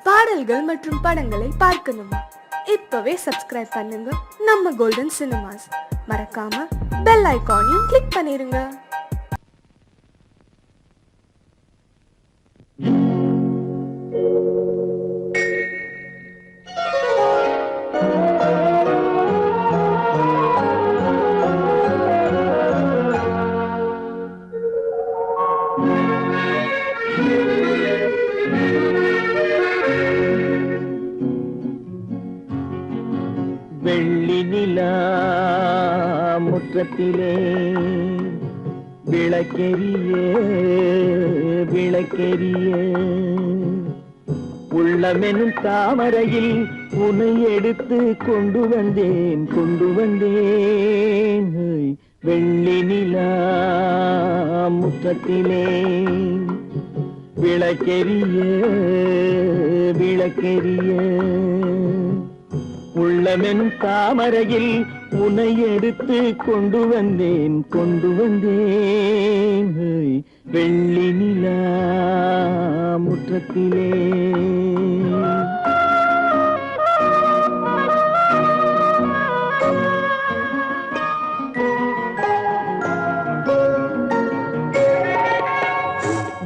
பாடல்கள் மற்றும் படங்களை பார்க்கணுமா? இப்பவே சப்ஸ்கிரைப் பண்ணுங்க நம்ம கோல்டன் சினிமாஸ். மறக்காம பெல் ஐகானையும் கிளிக் பண்ணிருங்க. வெள்ளி நிலா முற்றத்திலே விளக்கெரிய விளக்கெரிய உள்ளமெனும் தாமரையில் உன்னை எடுத்து கொண்டு வந்தேன் வெள்ளி நிலா முற்றத்திலே விளக்கெரிய விளக்கெரிய உள்ளமென் தாமரையில் உன்னை எடுத்து கொண்டு வந்தேன் வெள்ளி நிலா முற்றத்திலே.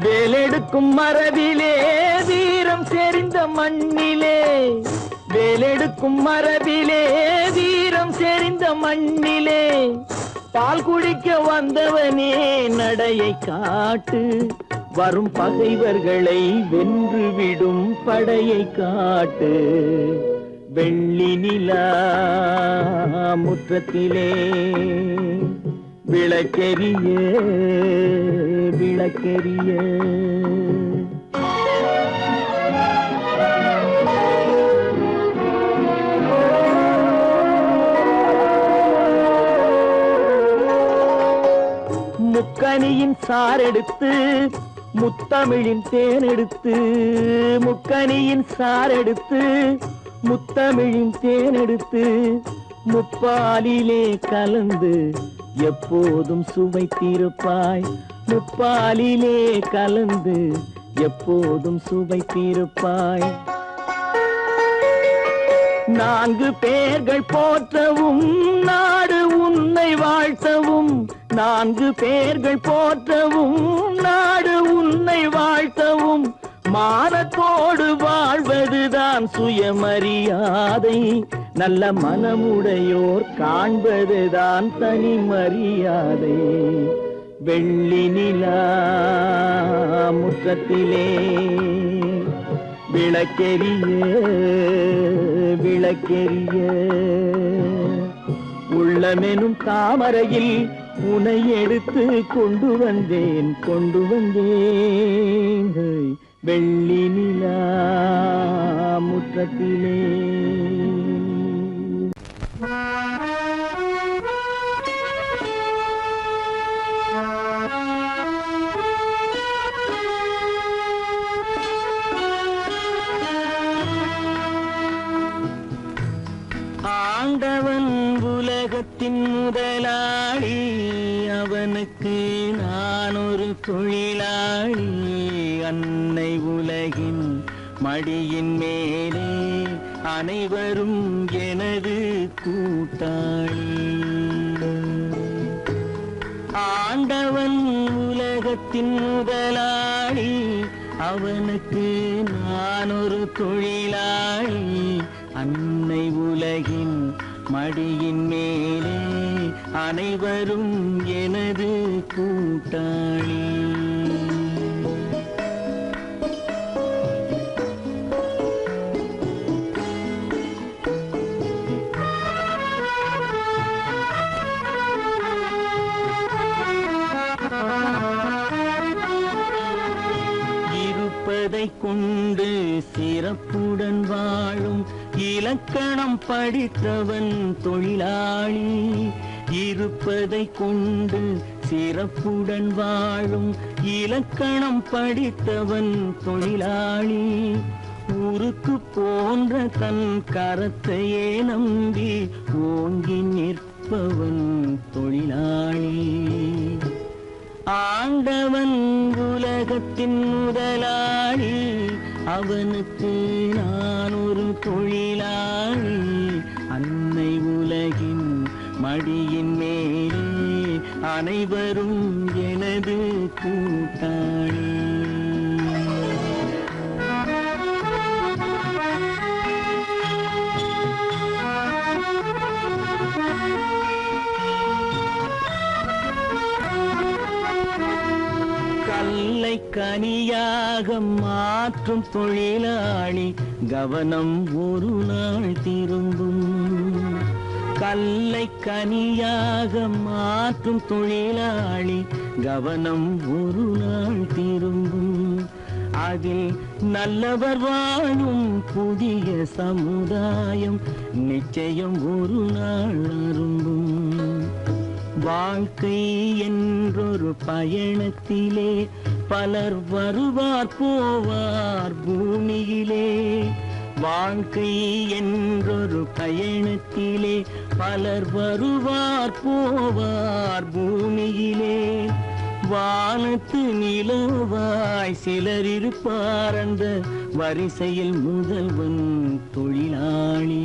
வேலெடுக்கும் மரபிலே வீரம் செறிந்த மண்ணிலே, வேலெடுக்கும் மரபிலே வீரம் செறிந்த மண்ணிலே, பால் குடிக்க வந்தவனே நடையை காட்டு, வரும் பகைவர்களை வென்று விடும் படையை காட்டு. வெள்ளி நிலா முற்றத்திலே விளக்கெரிய விளக்கெரிய முக்கனியின் சாரெடுத்து முத்தமிழின் தேனெடுத்து, முக்கனியின் சாரெடுத்து முத்தமிழின் தேனெடுத்து, முப்பாலிலே கலந்து எப்போதும் சுவைத்திருப்பாய், முப்பாலிலே கலந்து எப்போதும் சுவைத்திருப்பாய். நான்கு பேர்கள் போற்றவும் நாடு உன்னை வாழ்த்தவும், நான்கு பேர்கள் போற்றவும் நாடு உன்னை வாழ்த்தவும், மானத்தோடு வாழ்வதுதான் சுயமரியாதை, நல்ல மனமுடையோர் காண்பதுதான் தனி மரியாதை. வெள்ளி நிலா முற்றத்திலே விளக்கெரிய விளக்கெரிய உள்ளமெனும் தாமரையில் உன்னை எடுத்து கொண்டு வந்தேன் வெள்ளி நிலா முற்றத்திலே. ஆண்டவன் உலகத்தின் முதலாளி, அவனுக்கு நான் ஒரு தொழிலாளி, அன்னை உலகின் மடியின் மேலே அனைவரும் எனது கூட்டாளி. ஆண்டவன் உலகத்தின் முதலாளி, அவனுக்கு நான் ஒரு தொழிலாளி, அன்னை உலகின் மடியின் மேலே அனைவரும் எனது கூட்டாளி. இருப்பதை கொண்டு சிறப்புடன் வாழும் இலக்கணம் படித்தவன் தொழிலாளி, இருப்பதை கொண்டு சிறப்புடன் வாழும் இலக்கணம் படித்தவன் தொழிலாளி, ஊருக்கு போன்ற தன் கரத்தையே நம்பி ஓங்கி நிற்பவன் தொழிலாளி. ஆண்டவன் உலகத்தின் முதலாளி, அவனுக்கு மடியின் மேலே அனைவரும் எனது கூட்டாளி. கல்லை கனியாக மாற்றும் தொழிலாளி கவனம் ஒரு நாள் திரும்பும். கல்லை கனியாக மாற்றும் தொழிலாளி கவனம் ஒரு நாள் திரும்பும். அதில் நல்லவர் வாழும் புதிய சமுதாயம் நிச்சயம் ஒரு நாள் அரும்பும். வாழ்க்கை என்றொரு பயணத்திலே பலர் வருவார் போவார் பூமியிலே. வாழ்க்கை என்றொரு பயணத்திலே பலர் வருவார் போவார் பூமியிலே. வானத்து நிலவாய் சிலர் இருப்பார் அந்த வரிசையில் முதல்வன் தொழிலாளி.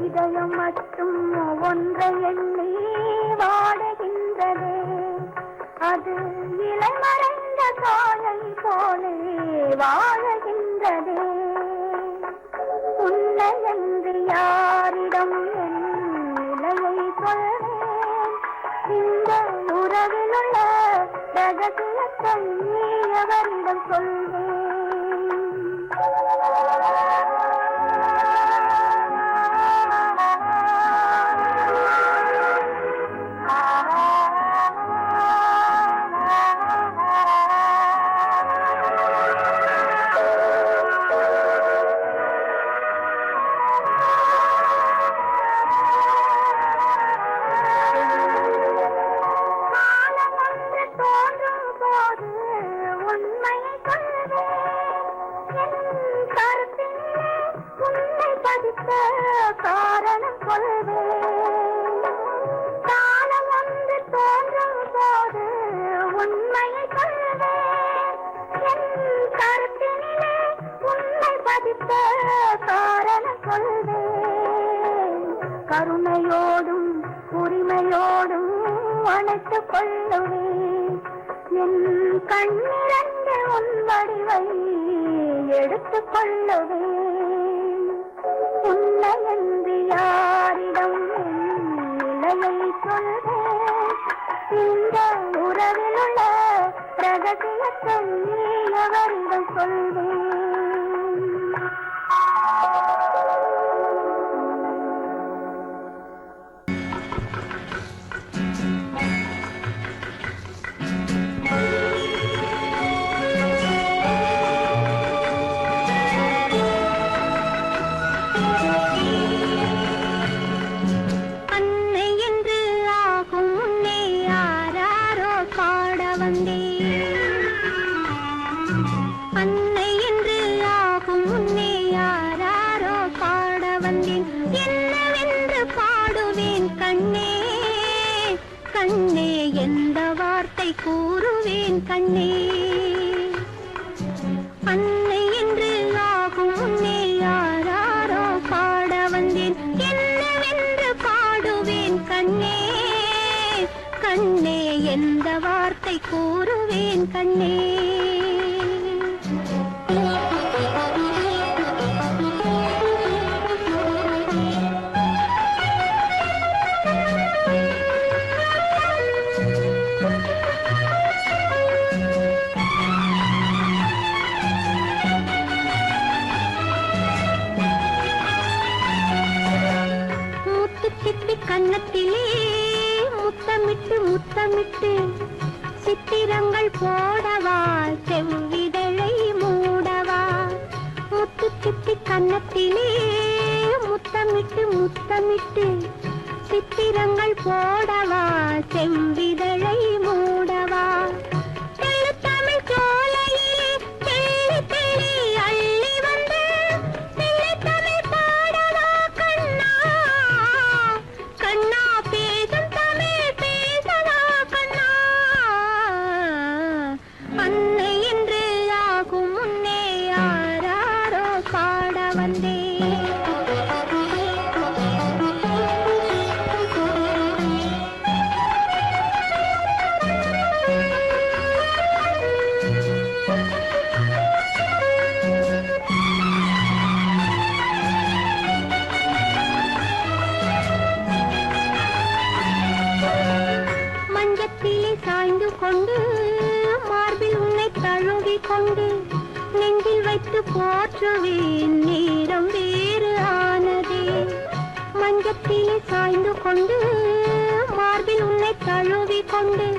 இதயம் மட்டும் ஒன்றை எண்ணி வாடுகின்றதே. அது இளமறைந்த காலை போலே வாழுகின்றதே. உன்னை என்று யாரிடம் என் நிலையை சொல்வேன்? இந்த உறவில் உள்ள ரகசியத்தை எவரிடம் சொல்வேன்? காரணம் கொள்வேன். காலம் வந்து தோன்றும் போது உண்மையை கொள்வேன். என் கருத்தினிலே உண்மை பதித்த காரணம் கொள்வேன். கருணையோடும் உரிமையோடும் அணைத்துக் கொள்ளுவேன். என் கண்ணிரண்டு உன் வடிவை எடுத்துக் கொள்ளுவேன். உன்னை என்று யாரிடம் நிலையை சொல்வேன்? இந்த உறவில் உள்ள ரகசியத்தை எவரிடம் சொல்வேன்? அன்னை என்று ஆகும் முன்னே யாராரோ பாட வந்தேன். வார்த்தை கூறுவேன் கண்ணே. அன்னை என்று ஆகும் முன்னே யாராரோ பாட வந்தேன், என்னவென்று பாடுவேன் கண்ணே. கண்ணே எந்த வார்த்தை கூறுவேன் கண்ணே. கன்னத்திலே முத்தமிட்டு முத்தமிட்டு சித்திரங்கள் போடவா, செவ்விதழை மூடவா. முத்து சித்தி கன்னத்திலே முத்தமிட்டு முத்தமிட்டு சித்திரங்கள் போடவா, செவ்விதழை மூடவா. தமிழ் சோலையிலே தெளி தெளி அள்ளி வந்து தெளி தமிழ் பாடவா கண்ணா. கண்ணா பேசும் தமிழ் பேசவா கண்ணா. அன்னை என்று ஆகும் முன்னே யாராரோ பாட வந்தே. மஞ்சத்திலே சாய்ந்து கொண்டு மார்பில் உன்னை தழுவி கொண்டு நெஞ்சில் வைத்து போற்றுவேன், நேரம் வேறு ஆனதே. மஞ்சத்திலே சாய்ந்து கொண்டு மார்பில் உன்னை தழுவி கொண்டு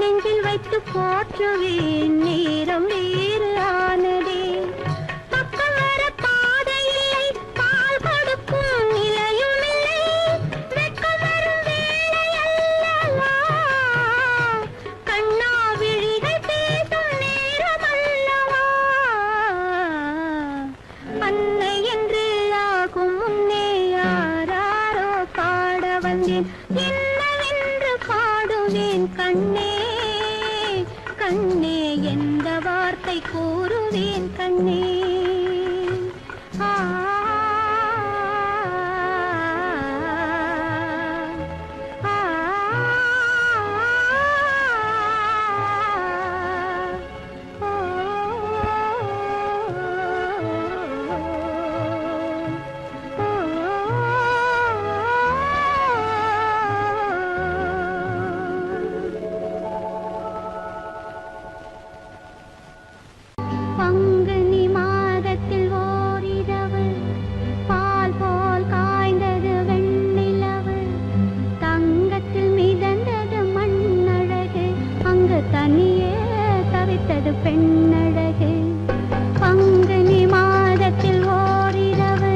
நெஞ்சில் வைத்து போற்றுவேன், நேரம் வேறு ஆனதே. பக்கம் வர பாதை இல்லை, பால் கொடுக்கும் நிலையும் இல்லை, வெட்கம் வரும் வேளை அல்லவா. கண்ணா விழிகள் பேசும் நேரம் அல்லவா. அன்னை என்று ஆகும் முன்னே யாராரோ பாட வந்தேன், என்னவென்று பாடுவேன் கண்ணே. கண்ணே எந்த வார்த்தை கூறுவேன் கண்ணே. ஆ ஆ பங்குனி மாதத்தில் ஓரிரவு பால் போல் காய்ந்தது வெண்ணிலவு, தங்கத்தில் மிதந்தது மண்ணழகு, அங்கு தனியே தவித்தது பெண்ணழகு. பங்குனி மாதத்தில் ஓரிரவு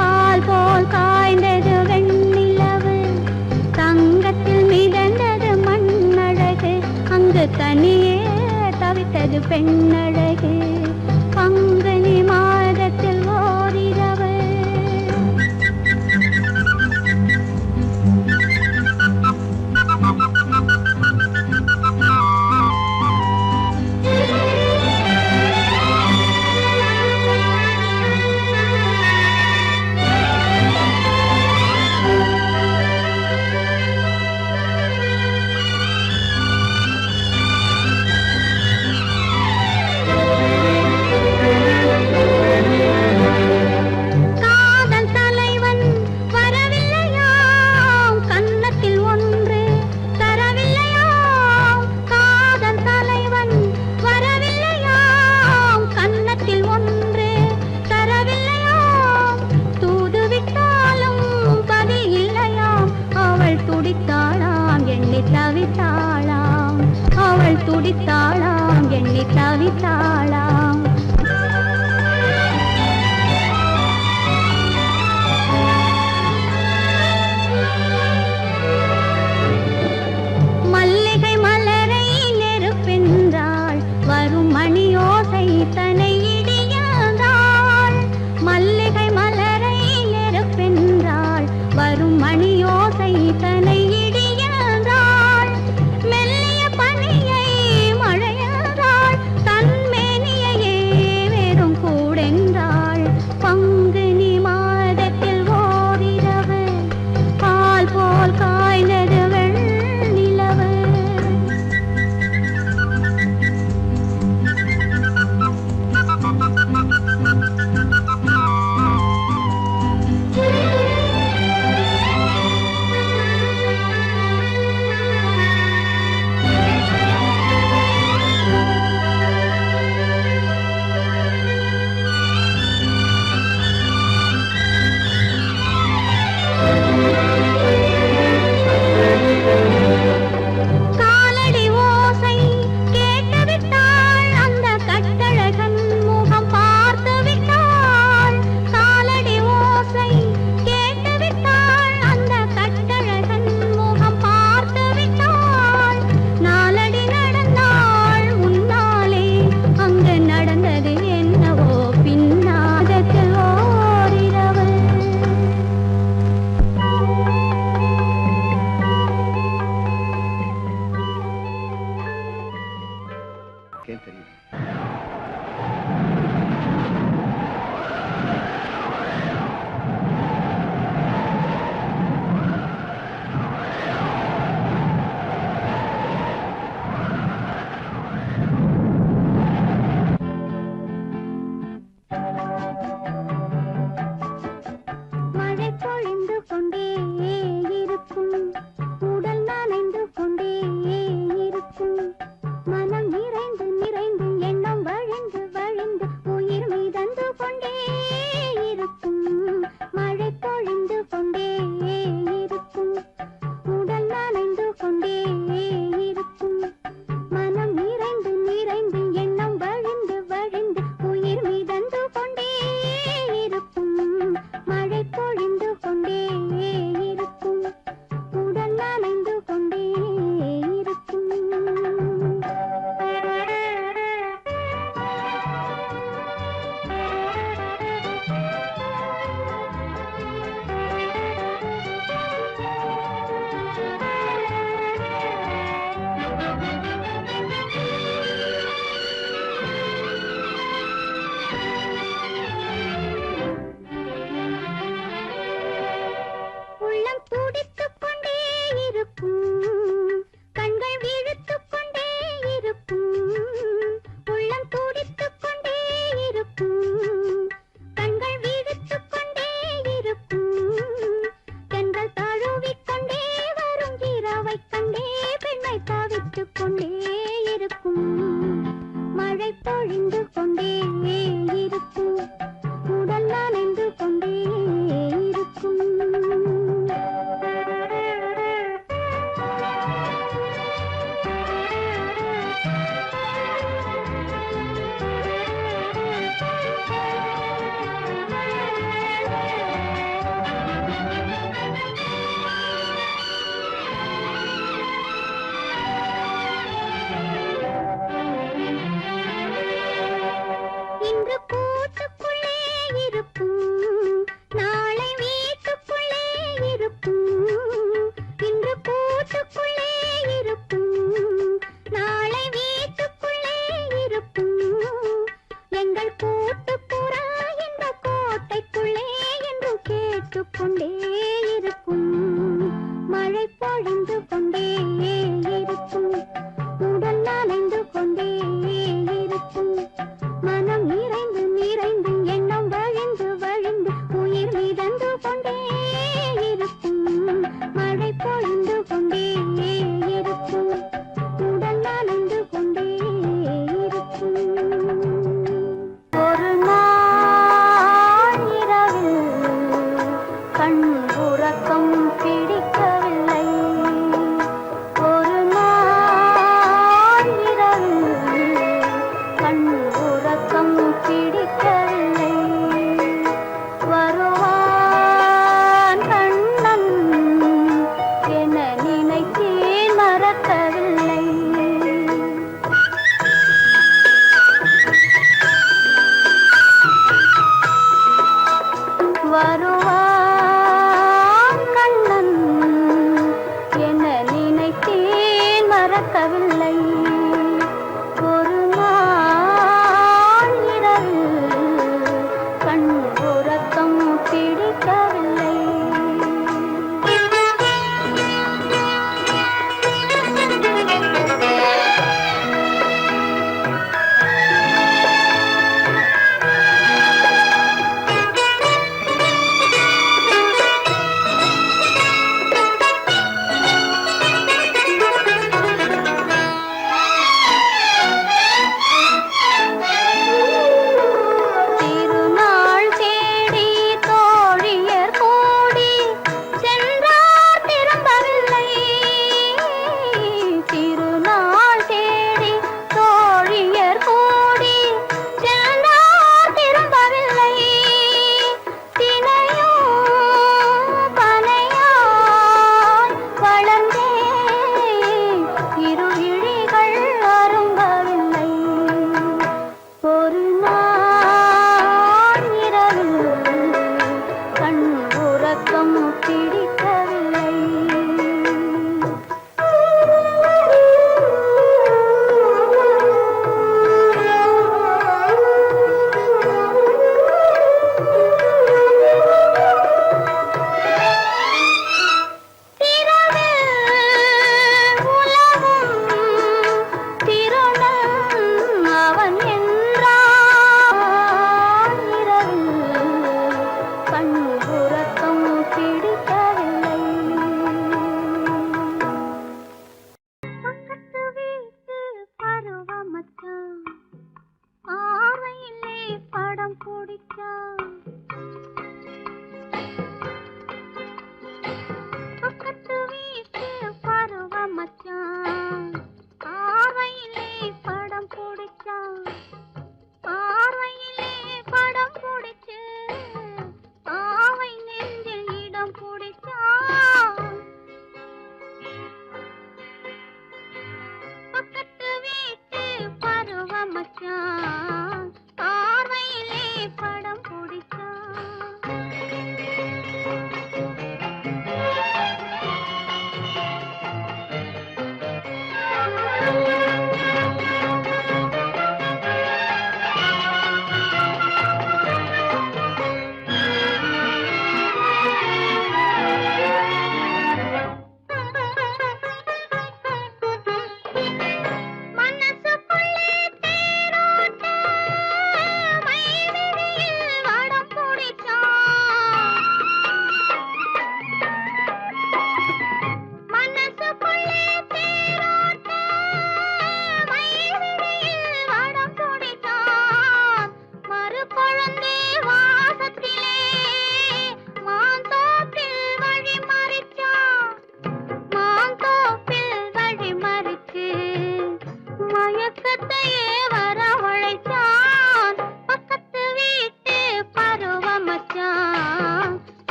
பால் போல் காய்ந்தது வெண்ணிலவு, தங்கத்தில் மிதந்தது மண்ணழகு, அங்கு தனியே தவித்தது பெண்ணழகு. பங்குனி மாதத்தில் ஓரிரவு. துடித்தாளாம் எண்ணி தவித்தாளாம். மல்லிகை மலரை நெருப்பென்றாள், வரும் மணியோசை தனை இடியாள். மல்லிகை மலரை நெருப்பென்றாள், வரும் மணியோசை தனை இடியாள். மெல்லிய பனி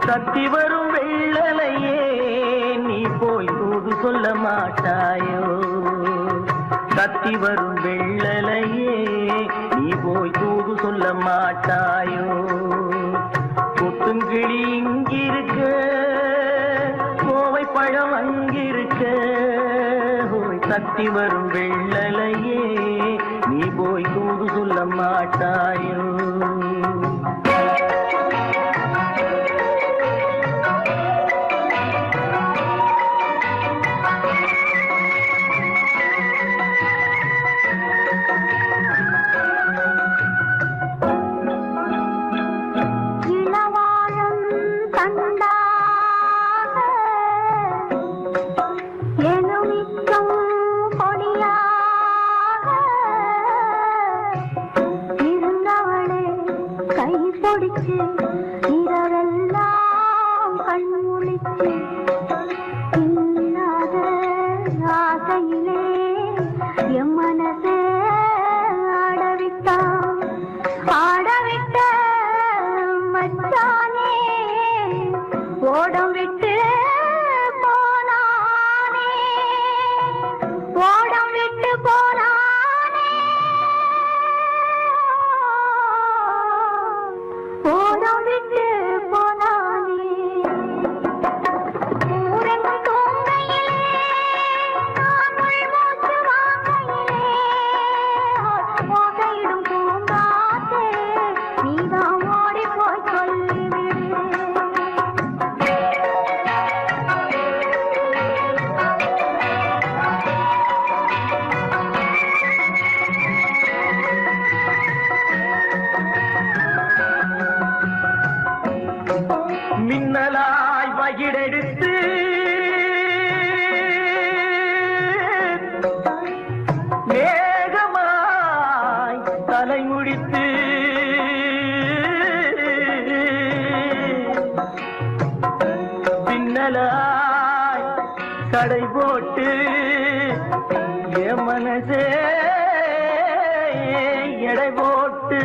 தத்தி வரும் வெள்ளலையே நீ போய் தூது சொல்ல மாட்டாயோ தத்தி வரும் வெள்ளலையே நீ போய் தூது சொல்ல மாட்டாயோ கொத்துங்கிளி இங்கிருக்க கோவை பழம் அங்கிருக்க தத்தி வரும் வெள்ளலையே நீ போய் தூது சொல்ல மாட்டாயோ இரவெல்லாம் கண்முழிச்சு இல்லாத ஆசையிலே என் மனசே ஆடவிட்ட மச்சானே ஓடம் விட்டு போனானே ஓடம் விட்டு போனானே ஓடம் விட்டு போனானே ஊரெங்கும் தூங்கையிலே நான் உள்மூச்சு வாங்கையிலே ஓசையிடும் பூங்காற்றே நீதான் ஓடி போய் சொல்லிவிடு மின்னலாய் வகிடெடுத்து மேகமாய் தலைமுடித்து பின்னலாய் கடை போட்டு என் மனசே எடை போட்டு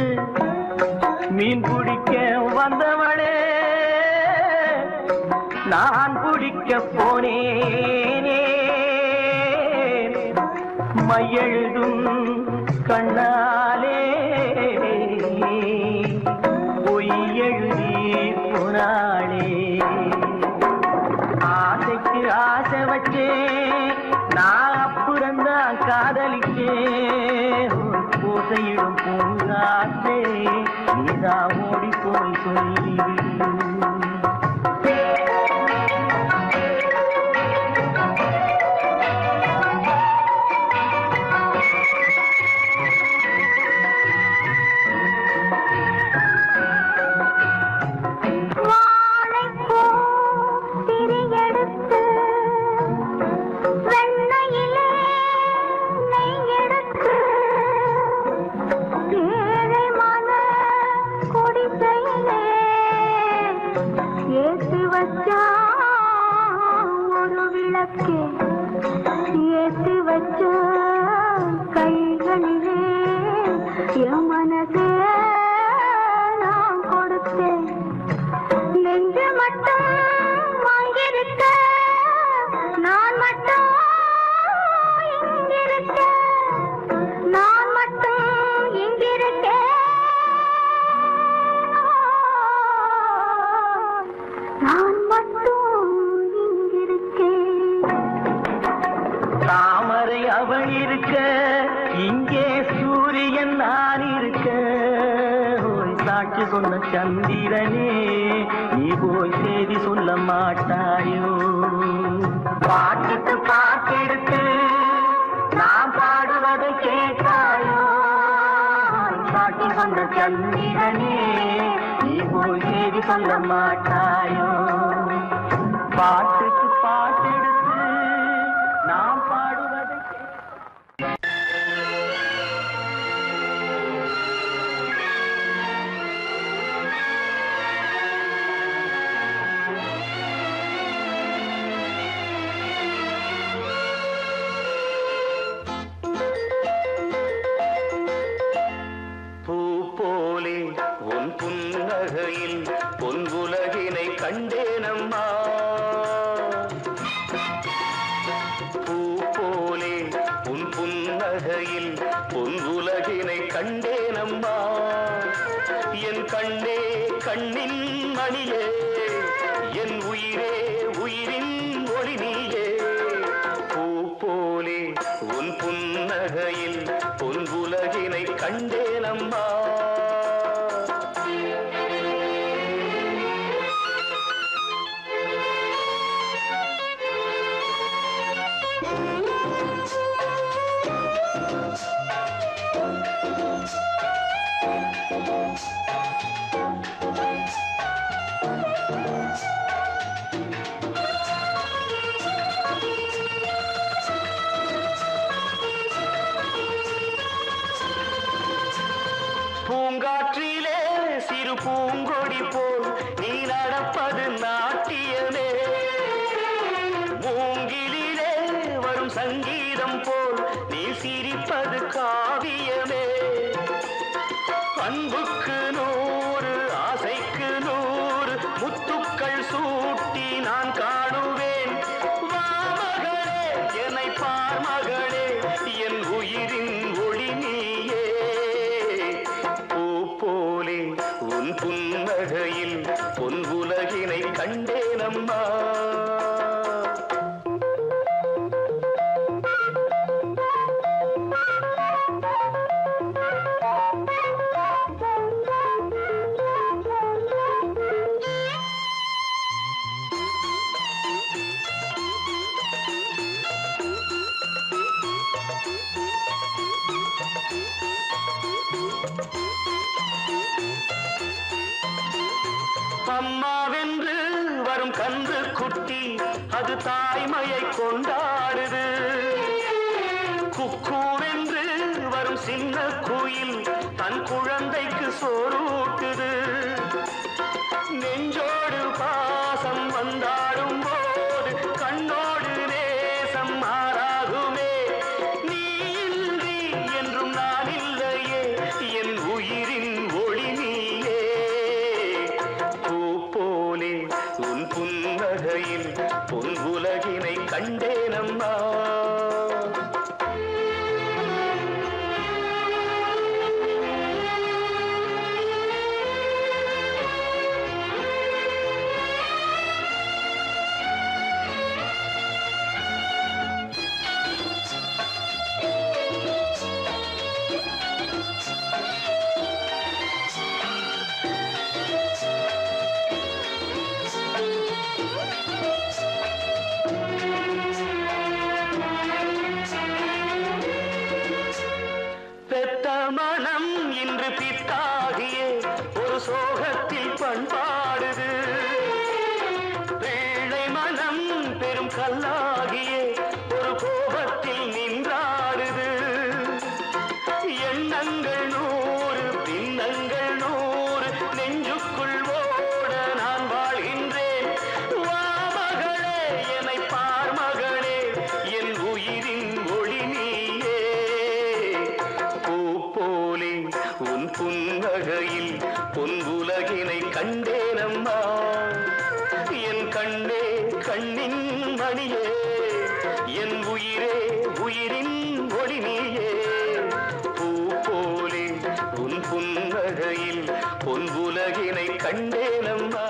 மீன் பிடிக்க வந்தவளே நான் பிடிக்க போனேனே மையெழுதும் கண்ணாலே பொய் எழுதி போனாளே ஆசைக்கு ஆசை வச்சே நான் அப்புறந்தான் காதலிச்சே பூசையிடும் பூங்காற்றே நீதான் ஓடி போய் சொல்லிவிடு ஏற்றி வச்ச கைகளிலே என் மனசே நான் கொடுத்தேன் நெஞ்சு மட்டும் வாங்கியிருக்க நான் மட்டும் இங்கிருக்க நான் மட்டும் இங்கிருக்கேன் நான் மட்டும் இங்கிருக்கேன் தாமரை அவள் இருக்க இங்கே சூரியன் நான் இருக்க சாட்சி சொன்ன சந்திரனே நீ போய் செய்தி சொல்ல மாட்டாயோ பாட்டுக்கு பாட்டெடுத்து நான் பாடுவதை கேட்டாயோ சாட்சி சொன்ன சந்திரனே நீ போய் செய்தி சொல்ல மாட்டாயோ பாட்டுக்கு பாட்டெடுத்து நாம் பாடுவதை பூ போலே உன் புன்னகையில் பொன் உலகினை கண்டே சிரிப்பது காவியமே. அன்புக்கு 100 ஆசைக்கு 100 முத்துக்கள் சூட்டி நான் காணுவேன். வா மகளே என்னை பார் மகளே என் உயிரின் ஒளி நீயே. பூ போலே உன் புன்னகையில் பொன் உலகினை கண்டேனம்மா. அம்மாவென்று வரும் கன்று குட்டி அது தாய்மையை கொண்டாடுது. குக்கூவென்று வரும் சின்ன குயில் தன் குழந்தைக்கு சோறூட்டுது. நெஞ்சோடு பாசம் வந்தாடும் போது கண்ணோடு நேசம் மாறாகுமே. நீ இன்றி என்றும் நான் இல்லையே என் உயிரின் ஒளி நீயே. பூ போலே உன் புன்னகையில் பொன் உலகினை கண்டேனம்மா. பெத்த மனம் இன்று பித்தாகியே ஒரு சோகத்தில் பண்பாடுது. பிள்ளை மனம் பெரும் கல்லாகியே ஒரு கோபத்தில் நின்றாடுது. எண்ணங்கள் 100 பின்னங்கள் 100 நெஞ்சுக்குள் ஓட நான் வாழ்கின்றேன். வா மகளே என்னை பார் மகளே என் உயிரின் ஒளி நீயே. பூ போலே உன் புன்னகையில் பொன் உலகினை கண்டேனம்மா. என் கண்ணே கண்ணின் மணியே என் உயிரே உயிரின் ஒளி நீயே. பூ போலே உன் புன்னகையில் பொன் உலகினை கண்டேனம்மா.